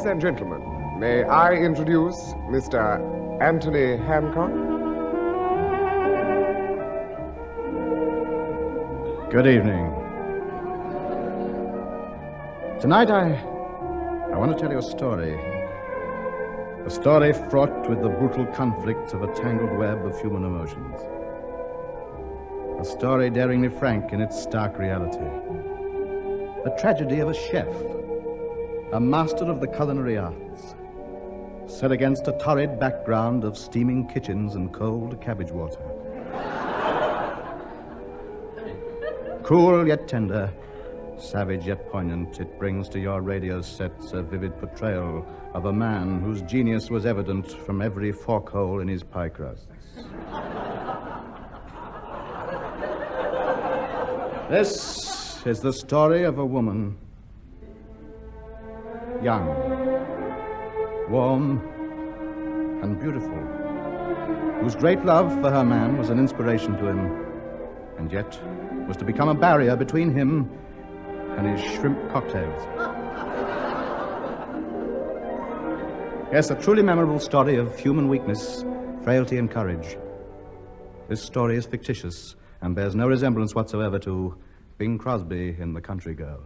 Ladies and gentlemen, may I introduce Mr. Anthony Hancock? Good evening. Tonight I want to tell you a story. A story fraught with the brutal conflicts of a tangled web of human emotions. A story daringly frank in its stark reality. A tragedy of a chef, a master of the culinary arts, set against a torrid background of steaming kitchens and cold cabbage water. Cool yet tender, savage yet poignant, it brings to your radio sets a vivid portrayal of a man whose genius was evident from every fork hole in his pie crusts. This is the story of a woman, young, warm, and beautiful, whose great love for her man was an inspiration to him, and yet was to become a barrier between him and his shrimp cocktails. Yes, a truly memorable story of human weakness, frailty, and courage. This story is fictitious and bears no resemblance whatsoever to Bing Crosby in The Country Girl.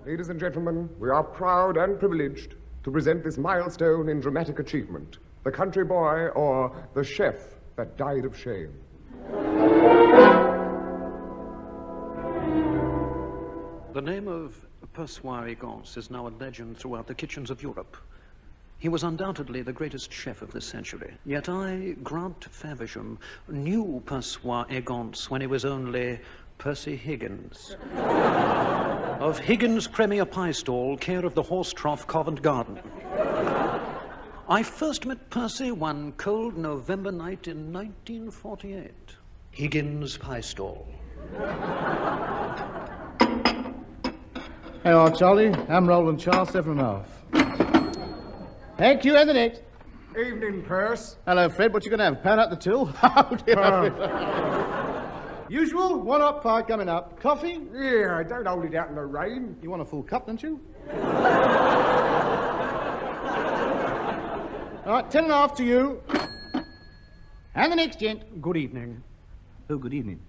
Ladies and gentlemen, we are proud and privileged to present this milestone in dramatic achievement, The Country Boy, or The Chef That Died of Shame. The name of Persoir Egance is now a legend throughout the kitchens of Europe. He was undoubtedly the greatest chef of this century. Yet I, Grant Faversham, knew Persoir Egance when he was only Percy Higgins. Of Higgins' Premier Pie Stall, care of the Horse Trough, Covent Garden. I first met Percy one cold November night in 1948. Higgins' Pie Stall. Hey, all, Charlie. I'm Roland Charles, 7.5. Thank you, and the next. Evening, Perce. Hello, Fred. What you going to have? Pan out the till? Oh, dear. Usual, one hot pie coming up. Coffee? Yeah, don't hold it out in the rain. You want a full cup, don't you? All right, 10.5 to you. And the next gent. Good evening. Oh, good evening.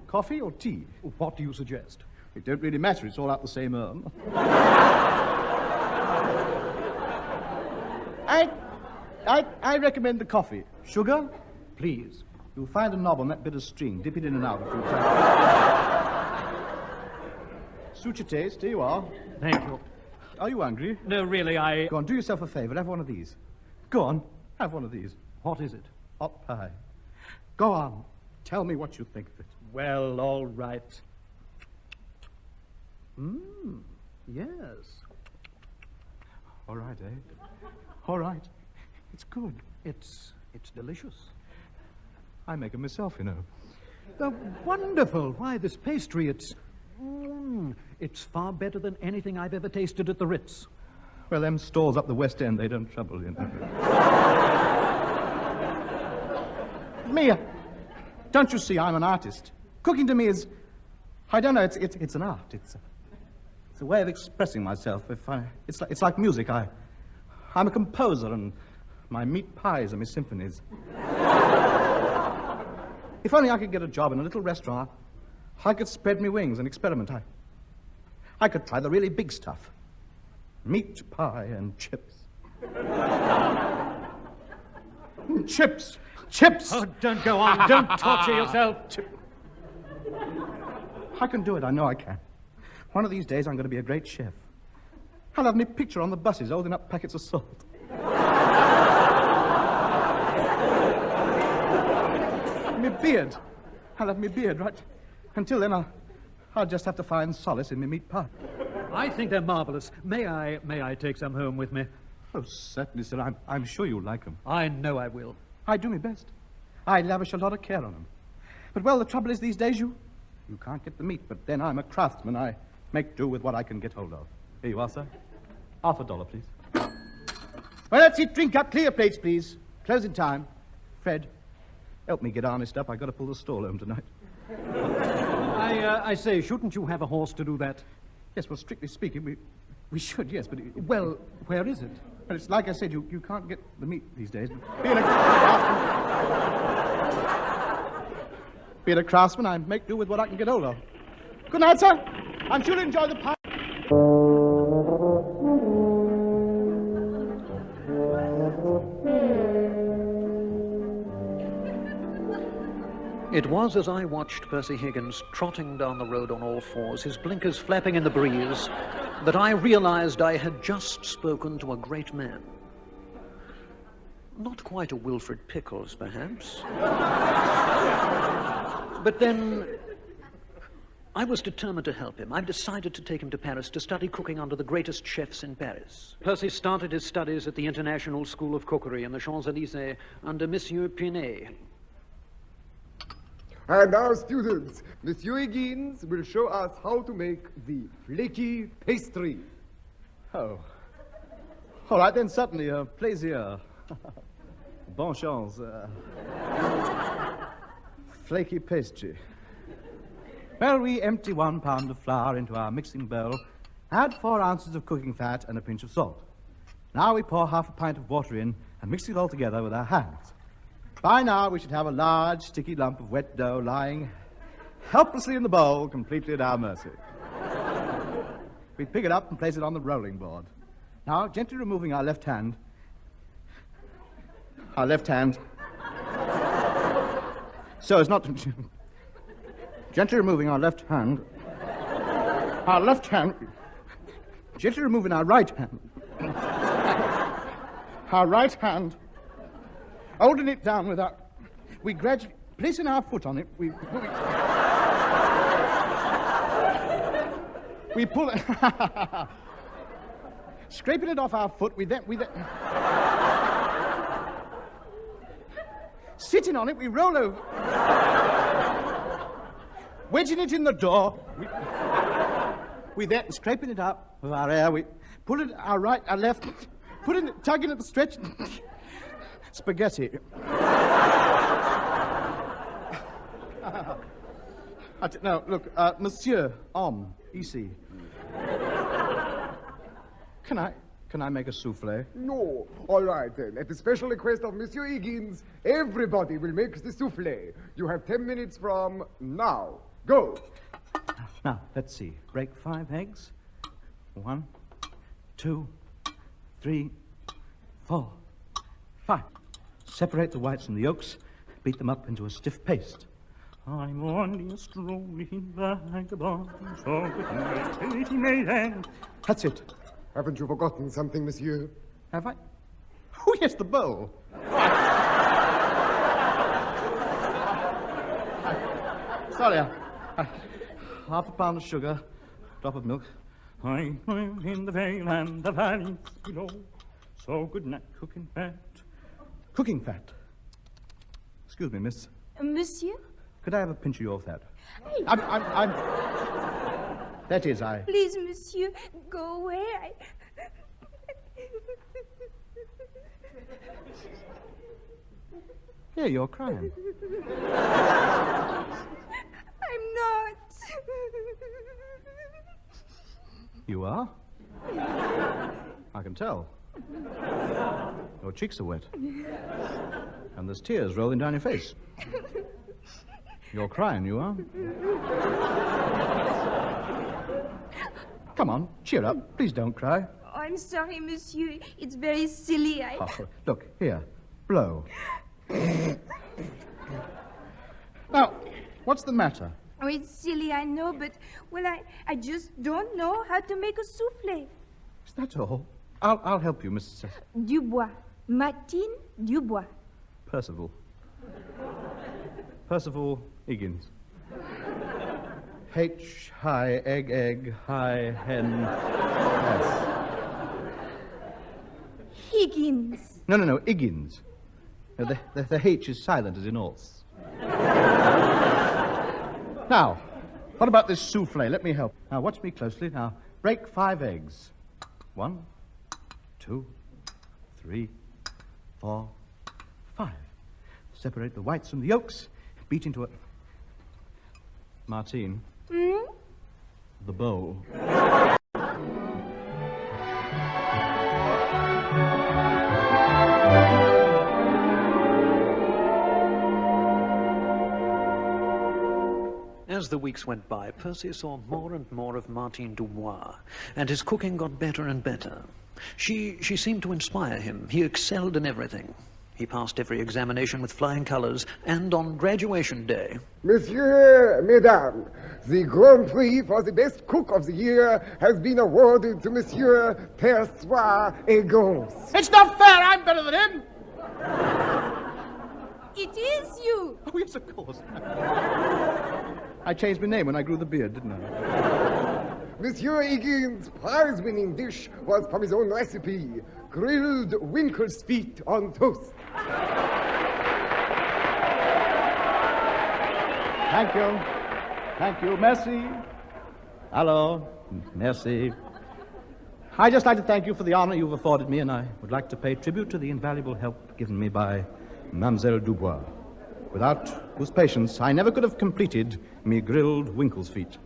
Coffee or tea? What do you suggest? It don't really matter. It's all out the same urn. I recommend the coffee. Sugar? Please. You'll find a knob on that bit of string. Dip it in and out a few times. Suit your taste. Here you are. Thank you. Are you hungry? No, really, Go on, do yourself a favor. Have one of these. Go on, have one of these. What is it? Hot pie. Go on. Tell me what you think of it. Well, all right. Yes. All right, eh? All right. It's good. It's delicious. I make it myself, you know. Wonderful. Why, this pastry, it's far better than anything I've ever tasted at the Ritz. Well, them stalls up the West End, they don't trouble, you know. Mia, don't you see I'm an artist? Cooking to me is, I don't know, it's an art. It's a way of expressing myself. It's like music. I'm a composer, and my meat pies are my symphonies. If only I could get a job in a little restaurant, I could spread my wings and experiment. I could try the really big stuff. Meat pie and chips. Chips! Chips! Oh, don't go on. Don't torture yourself. I can do it. I know I can. One of these days, I'm going to be a great chef. I'll have my picture on the buses holding up packets of salt. My beard. I'll have my beard, right? Until then, I'll just have to find solace in my meat pie. I think they're marvelous. May I take some home with me? Oh, certainly, sir. I'm sure you'll like them. I know I will. I do my best. I lavish a lot of care on them. But, well, the trouble is these days you can't get the meat, but then I'm a craftsman. I make do with what I can get hold of. Here you are, sir. $50, please. Well, that's it. Drink up. Clear plates, please. Closing time. Fred, help me get harnessed up. I've got to pull the stall home tonight. I say, shouldn't you have a horse to do that? Yes, well, strictly speaking, We should, yes, but... Well, where is it? Well, it's like I said, you can't get the meat these days. Being a craftsman, I make do with what I can get hold of. Good night, sir. I'm sure to enjoy the pie. It was as I watched Percy Higgins trotting down the road on all fours, his blinkers flapping in the breeze, that I realized I had just spoken to a great man. Not quite a Wilfred Pickles, perhaps. But then I was determined to help him. I've decided to take him to Paris to study cooking under the greatest chefs in Paris. Percy started his studies at the International School of Cookery in the Champs-Élysées under Monsieur Pinet. And our students, Monsieur Higgins will show us how to make the flaky pastry. Oh. All right, then, certainly, plaisir. Bon chance. Flaky pastry. Well, we empty 1 pound of flour into our mixing bowl, add 4 ounces of cooking fat and a pinch of salt. Now we pour half a pint of water in and mix it all together with our hands. By now, we should have a large, sticky lump of wet dough lying helplessly in the bowl, completely at our mercy. We pick it up and place it on the rolling board. Now, gently removing our left hand, so as not to... Gently removing our left hand, gently removing our right hand, holding it down with our... We gradually... Placing our foot on it, we pull it... Scraping it off our foot, we then... Sitting on it, we roll over. Wedging it in the door, we then... Scraping it up with our hair, we pull it our right, our left, putting it, tugging at the stretch... Spaghetti. No, look, Monsieur, ici. Can I make a souffle? No. All right, then. At the special request of Monsieur Higgins, everybody will make the souffle. You have 10 minutes from now. Go. Now, let's see. Break 5 eggs. 1, 2, 3, 4, 5. Separate the whites and the yolks. Beat them up into a stiff paste. I'm only a strolling vagabond, so that's it. Haven't you forgotten something, monsieur? Have I? Oh, yes, the bowl. Sorry, half a pound of sugar, drop of milk. I'm in the vale and the valley below, so good night, cooking fat. Cooking fat. Excuse me, miss. Monsieur? Could I have a pinch of your fat? Hey. I'm... That is, Please, monsieur, go away. Here, you're crying. I'm not. You are? I can tell. Your cheeks are wet. And there's tears rolling down your face. You're crying, you are? Come on, cheer up. Please don't cry. Oh, I'm sorry, monsieur. It's very silly. Oh, look, here. Blow. Now, what's the matter? Oh, it's silly, I know, but, well, I just don't know how to make a souffle. Is that all? I'll help you, Mrs. Dubois. Martine Dubois. Percival. Percival Higgins. H, high, egg, high, hen, S. Higgins. No, Higgins. The H is silent as in horse. Now, what about this souffle? Let me help. Now, watch me closely. Now, break 5 eggs. 1, 2, 3, 4, 5. Separate the whites from the yolks. Beat into a... Martine. Hmm? The bowl. As the weeks went by, Percy saw more and more of Martine Dubois, and his cooking got better and better. She seemed to inspire him. He excelled in everything. He passed every examination with flying colors, and on graduation day... Monsieur, Mesdames, the Grand Prix for the best cook of the year has been awarded to Monsieur Persois Egons. It's not fair! I'm better than him! It is you. Oh, yes, of course. I changed my name when I grew the beard, didn't I? Monsieur Higgins' prize-winning dish was from his own recipe, grilled Winkle's feet on toast. Thank you. Thank you. Merci. Hello. Merci. I'd just like to thank you for the honor you've afforded me, and I would like to pay tribute to the invaluable help given me by Mademoiselle Dubois, without whose patience I never could have completed me grilled Winkle's feet.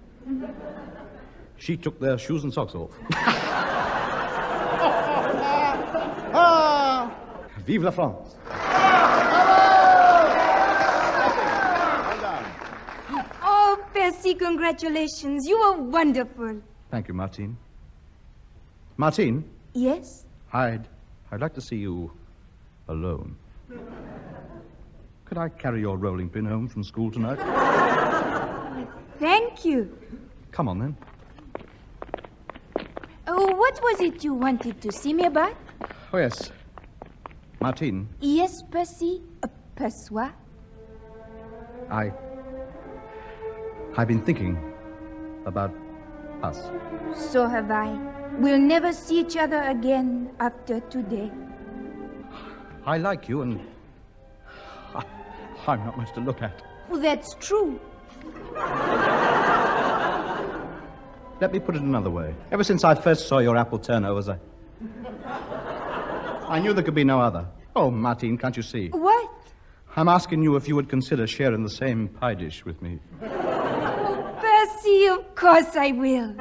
She took their shoes and socks off. Vive la France. Oh, Percy, congratulations. You are wonderful. Thank you, Martine. Martine? Yes? I'd like to see you alone. Could I carry your rolling pin home from school tonight? Thank you. Come on, then. Oh, what was it you wanted to see me about? Oh, yes. Martine, Yes, Percy. Persois. I've been thinking about us. So have I. We'll never see each other again after today. I like you, and I'm not much to look at. Oh, that's true. Let me put it another way. Ever since I first saw your apple turnovers, I knew there could be no other. Oh, Martine, can't you see? What? I'm asking you if you would consider sharing the same pie dish with me. Oh, Percy, of course I will.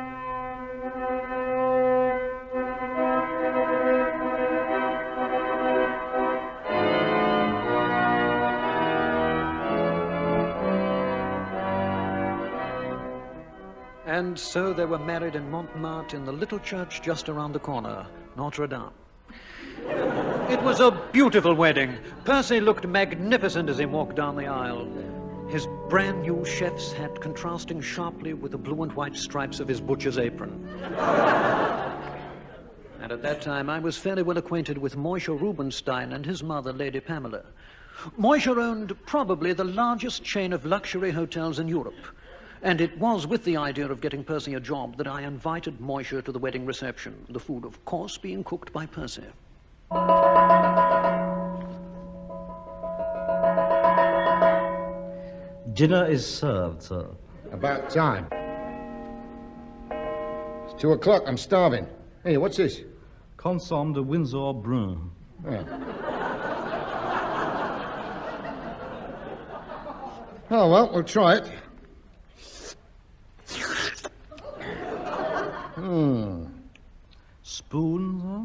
And so they were married in Montmartre in the little church just around the corner, Notre Dame. It was a beautiful wedding. Percy looked magnificent as he walked down the aisle. His brand new chef's hat contrasting sharply with the blue and white stripes of his butcher's apron. And at that time, I was fairly well acquainted with Moishe Rubinstein and his mother, Lady Pamela. Moishe owned probably the largest chain of luxury hotels in Europe. And it was with the idea of getting Percy a job that I invited Moishe to the wedding reception, the food, of course, being cooked by Percy. Dinner is served, sir. About time. It's 2 o'clock. I'm starving. Hey, what's this? Consomme de Windsor Brun. Yeah. Oh, well, we'll try it. Spoons, huh?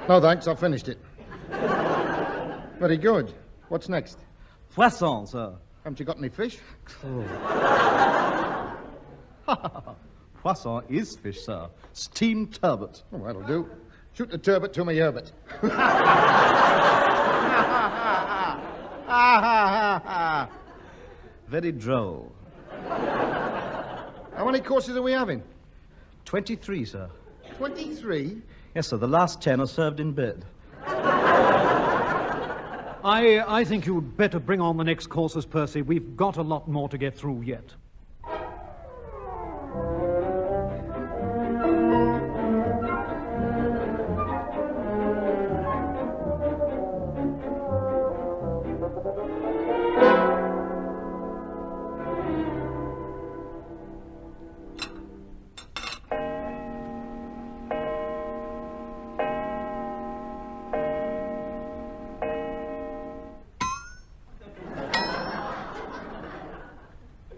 No, thanks. I finished it. Very good. What's next? Poisson, sir. Haven't you got any fish? Poisson is fish, sir. Steamed turbot. Oh, that'll do. Shoot the turbot to me, Herbert. Very droll. How many courses are we having? 23, sir. 23? Yes, sir. The last 10 are served in bed. I think you'd better bring on the next courses, Percy. We've got a lot more to get through yet.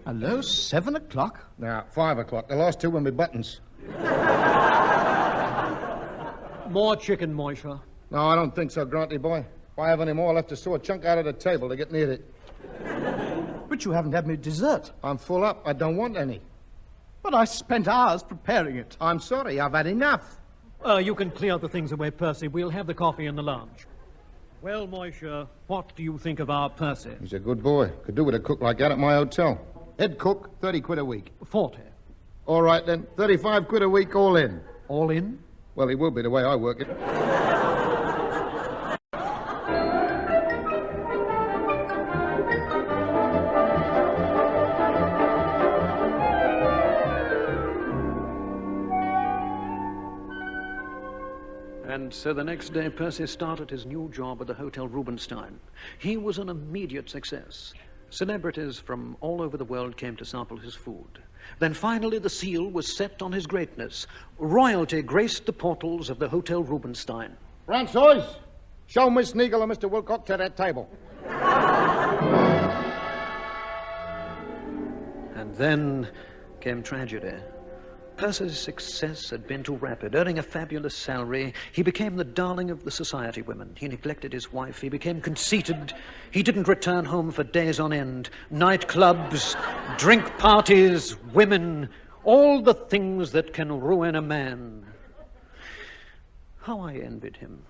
Hello, 7 o'clock? Now, 5 o'clock. The last 2 were my buttons. More chicken, Moishe. No, I don't think so, Granty boy. If I have any more, I'll have to saw a chunk out of the table to get near it. But you haven't had any dessert. I'm full up. I don't want any. But I spent hours preparing it. I'm sorry. I've had enough. You can clear the things away, Percy. We'll have the coffee in the lounge. Well, Moisha, what do you think of our Percy? He's a good boy. Could do with a cook like that at my hotel. Head cook, 30 quid a week. 40. All right, then. 35 quid a week all in. All in? Well, he will be the way I work it. And so the next day, Percy started his new job at the Hotel Rubenstein. He was an immediate success. Celebrities from all over the world came to sample his food. Then finally the seal was set on his greatness. Royalty graced the portals of the Hotel Rubenstein. Francois, show Miss Neagle and Mr. Wilcock to that table. And then came tragedy. Percy's success had been too rapid. Earning a fabulous salary, he became the darling of the society women. He neglected his wife. He became conceited. He didn't return home for days on end. Nightclubs, drink parties, women, all the things that can ruin a man. How I envied him.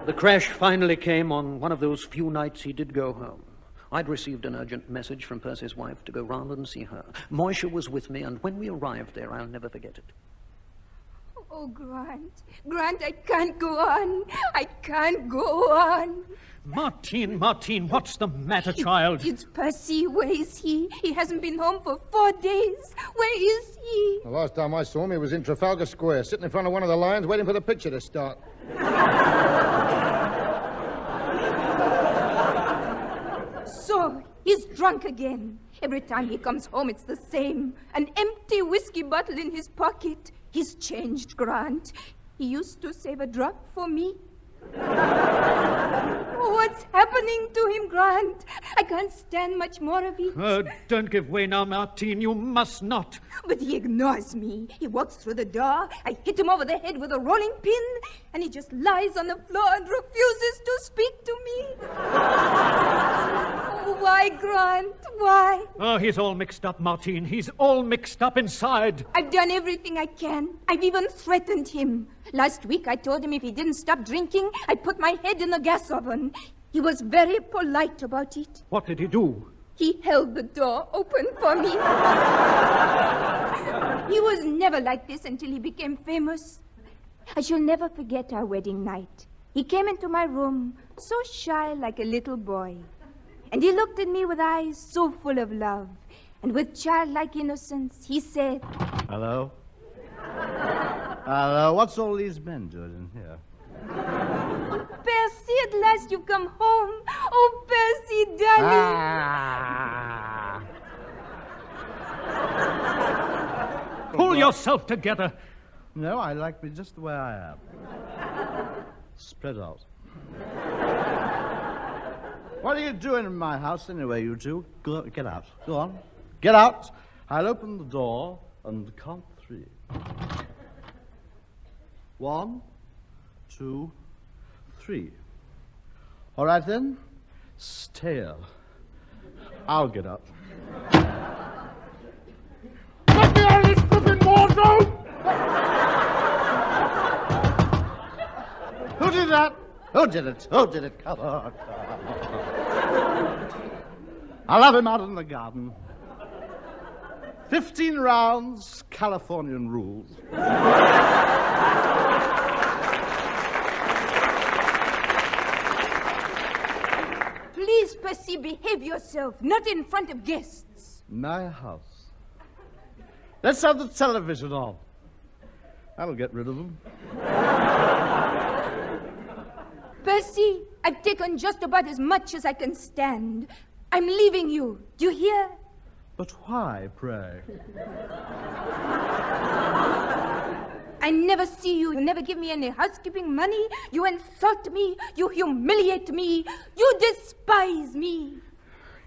The crash finally came on one of those few nights he did go home. I'd received an urgent message from Percy's wife to go round and see her. Moisha was with me, and when we arrived there, I'll never forget it. Oh, Grant. Grant, I can't go on. I can't go on. Martine, what's the matter, child? It's Percy. Where is he? He hasn't been home for 4 days. Where is he? The last time I saw him, he was in Trafalgar Square, sitting in front of one of the lions, waiting for the picture to start. So, he's drunk again. Every time he comes home, it's the same. An empty whiskey bottle in his pocket. He's changed, Grant. He used to save a drop for me. What's happening to him, Grant? I can't stand much more of it. Don't give way now, Martine. You must not. But he ignores me. He walks through the door. I hit him over the head with a rolling pin, and he just lies on the floor and refuses to speak to me. Why, Grant? Why? Oh, he's all mixed up, Martine. He's all mixed up inside. I've done everything I can. I've even threatened him. Last week, I told him if he didn't stop drinking, I'd put my head in the gas oven. He was very polite about it. What did he do? He held the door open for me. He was never like this until he became famous. I shall never forget our wedding night. He came into my room, so shy like a little boy. And he looked at me with eyes so full of love. And with childlike innocence, he said, Hello? Hello? What's all these men doing in here? Percy, at last you've come home. Oh, Percy, darling. Pull yourself together. No, I like me just the way I am. Spread out. What are you doing in my house anyway, you two? Get out. Go on. Get out. I'll open the door and count 3. 1, 2, 3. All right, then. Stale. I'll get up. Let me out of this flipping wardrobe! Who did that? Who did it? Who did it? Come on. I'll have him out in the garden. 15 rounds, Californian rules. Please, Percy, behave yourself, not in front of guests. My house. Let's have the television on. That'll get rid of them. Percy, I've taken just about as much as I can stand. I'm leaving you. Do you hear? But why, pray? I never see you. You never give me any housekeeping money. You insult me. You humiliate me. You despise me.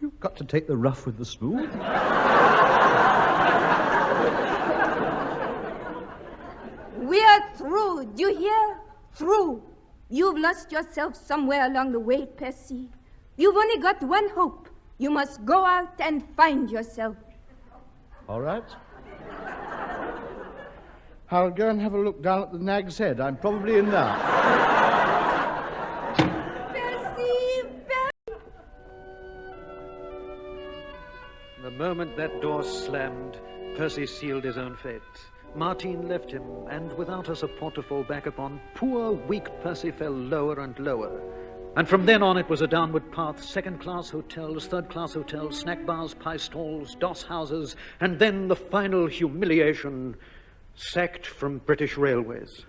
You've got to take the rough with the smooth. We're through. Do you hear? Through. You've lost yourself somewhere along the way, Percy. You've only got one hope. You must go out and find yourself. All right. I'll go and have a look down at the Nag's Head. I'm probably in there. Percy! The moment that door slammed, Percy sealed his own fate. Martine left him, and without a support to fall back upon, poor, weak Percy fell lower and lower. And from then on, it was a downward path, second-class hotels, third-class hotels, snack bars, pie stalls, doss houses, and then the final humiliation, sacked from British Railways.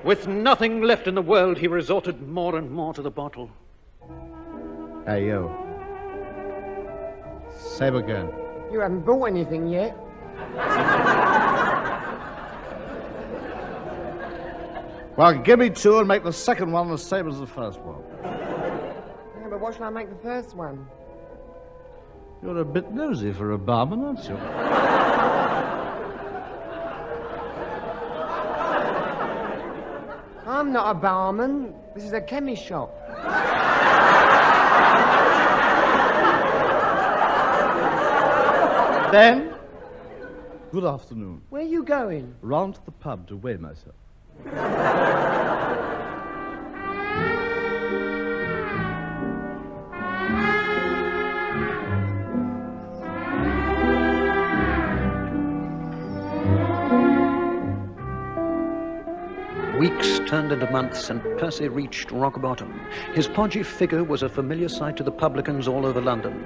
With nothing left in the world, he resorted more and more to the bottle. Hey, you. Saber gun. You haven't bought anything yet. Well, give me two and make the second one the same as the first one. Yeah, but what shall I make the first one? You're a bit nosy for a barman, aren't you? I'm not a barman. This is a chemist shop. Then, good afternoon. Where are you going? Round to the pub to weigh myself. Weeks turned into months, and Percy reached rock bottom. His podgy figure was a familiar sight to the publicans all over London.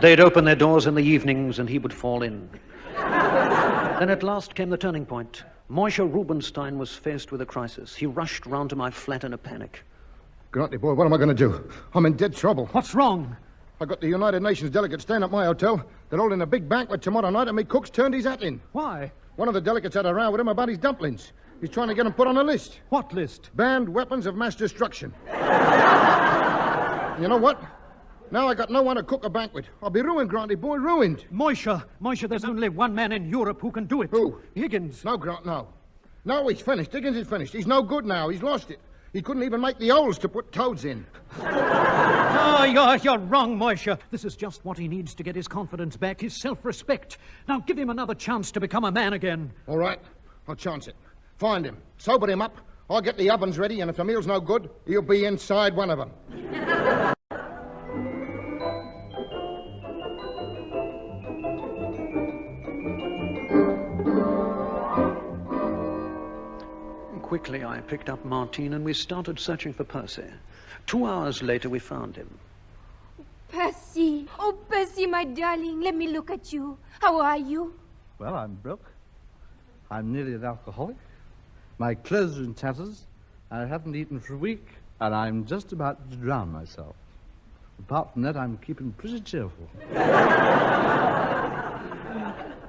They'd open their doors in the evenings, and he would fall in. Then at last came the turning point. Moishe Rubinstein was faced with a crisis. He rushed round to my flat in a panic. Granty boy, what am I going to do? I'm in dead trouble. What's wrong? I got the United Nations delegates staying at my hotel. They're holding a big banquet tomorrow night, and me cook's turned his hat in. Why? One of the delegates had a row with him about his dumplings. He's trying to get them put on a list. What list? Banned weapons of mass destruction. You know what? Now I got no one to cook a banquet. I'll be ruined, Granty boy, ruined. Moishe, there's only one man in Europe who can do it. Who? Higgins. No, Grant, no. No, he's finished. Higgins is finished. He's no good now. He's lost it. He couldn't even make the holes to put toads in. Oh, you're wrong, Moishe. This is just what he needs to get his confidence back, his self-respect. Now give him another chance to become a man again. All right, I'll chance it. Find him. Sober him up. I'll get the ovens ready, and if the meal's no good, he'll be inside one of them. Quickly, I picked up Martine, and we started searching for Percy. 2 hours later, we found him. Percy. Oh, Percy, my darling. Let me look at you. How are you? Well, I'm broke. I'm nearly an alcoholic. My clothes are in tatters. I haven't eaten for a week, and I'm just about to drown myself. Apart from that, I'm keeping pretty cheerful.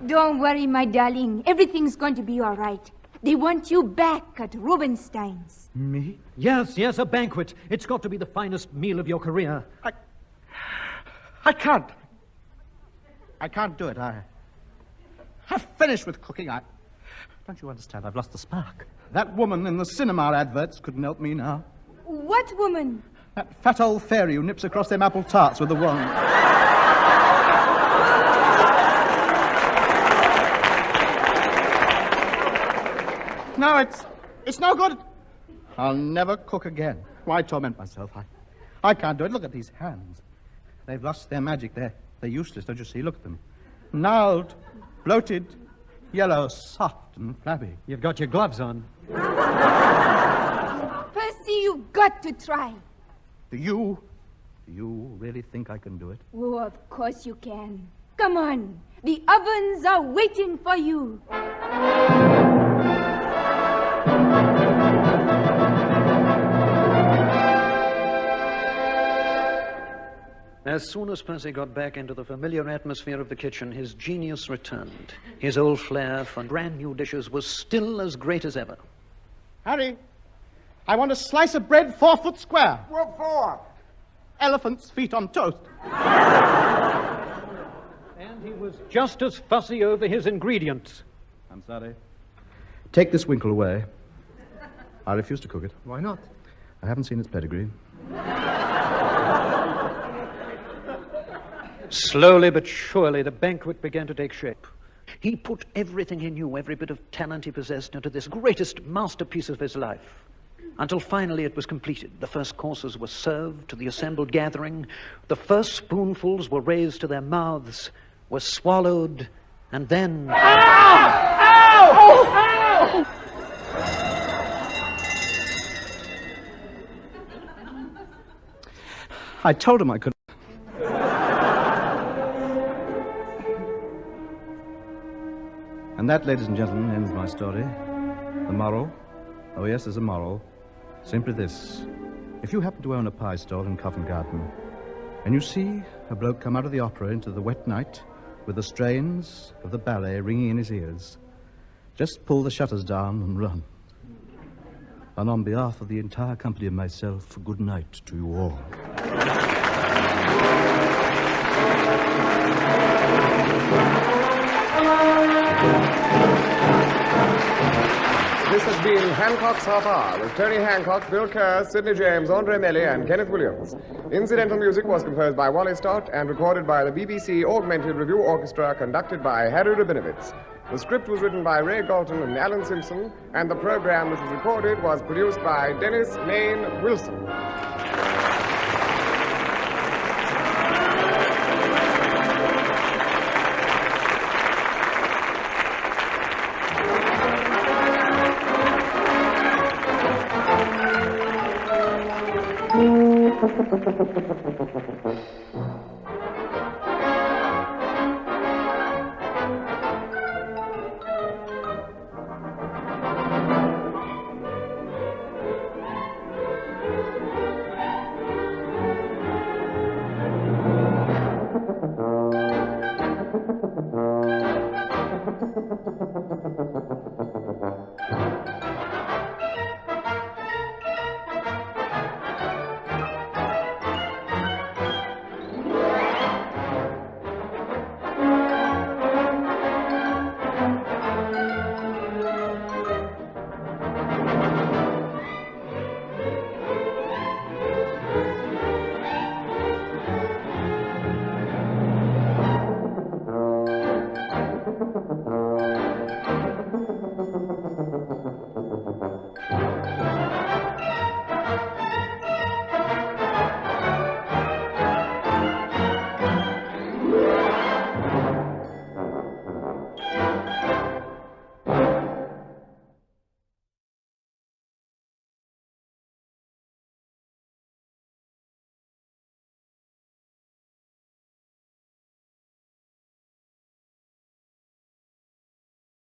Don't worry, my darling. Everything's going to be all right. They want you back at Rubinstein's. Me? Yes, a banquet. It's got to be the finest meal of your career. I can't. I can't do it. I've finished with cooking. Don't you understand? I've lost the spark. That woman in the cinema adverts couldn't help me now. What woman? That fat old fairy who nips across them apple tarts with a wand. No, it's no good. I'll never cook again. Why torment myself? I can't do it. Look at these hands. They've lost their magic. They're useless, don't you see? Look at them. Gnarled, bloated, yellow, soft and flabby. You've got your gloves on. Percy, you've got to try. Do you really think I can do it? Oh, of course you can. Come on. The ovens are waiting for you. As soon as Percy got back into the familiar atmosphere of the kitchen, his genius returned. His old flair for brand new dishes was still as great as ever. Harry, I want a slice of bread 4 foot square. What for? Elephant's feet on toast. And he was just as fussy over his ingredients. I'm sorry. Take this winkle away. I refuse to cook it. Why not? I haven't seen its pedigree. Slowly but surely, the banquet began to take shape. He put everything he knew, every bit of talent he possessed, into this greatest masterpiece of his life, until finally it was completed. The first courses were served to the assembled gathering. The first spoonfuls were raised to their mouths, were swallowed, and then... I told him I could. And that, ladies and gentlemen, ends my story. The moral? Oh, yes, there's a moral. Simply this. If you happen to own a pie stall in Covent Garden, and you see a bloke come out of the opera into the wet night with the strains of the ballet ringing in his ears, just pull the shutters down and run. And on behalf of the entire company and myself, good night to you all. This has been Hancock's Half Hour with Tony Hancock, Bill Kerr, Sid James, Andree Melly, and Kenneth Williams. Incidental music was composed by Wally Stott and recorded by the BBC Augmented Review Orchestra, conducted by Harry Rabinowitz. The script was written by Ray Galton and Alan Simpson, and the program which was recorded was produced by Dennis Main Wilson.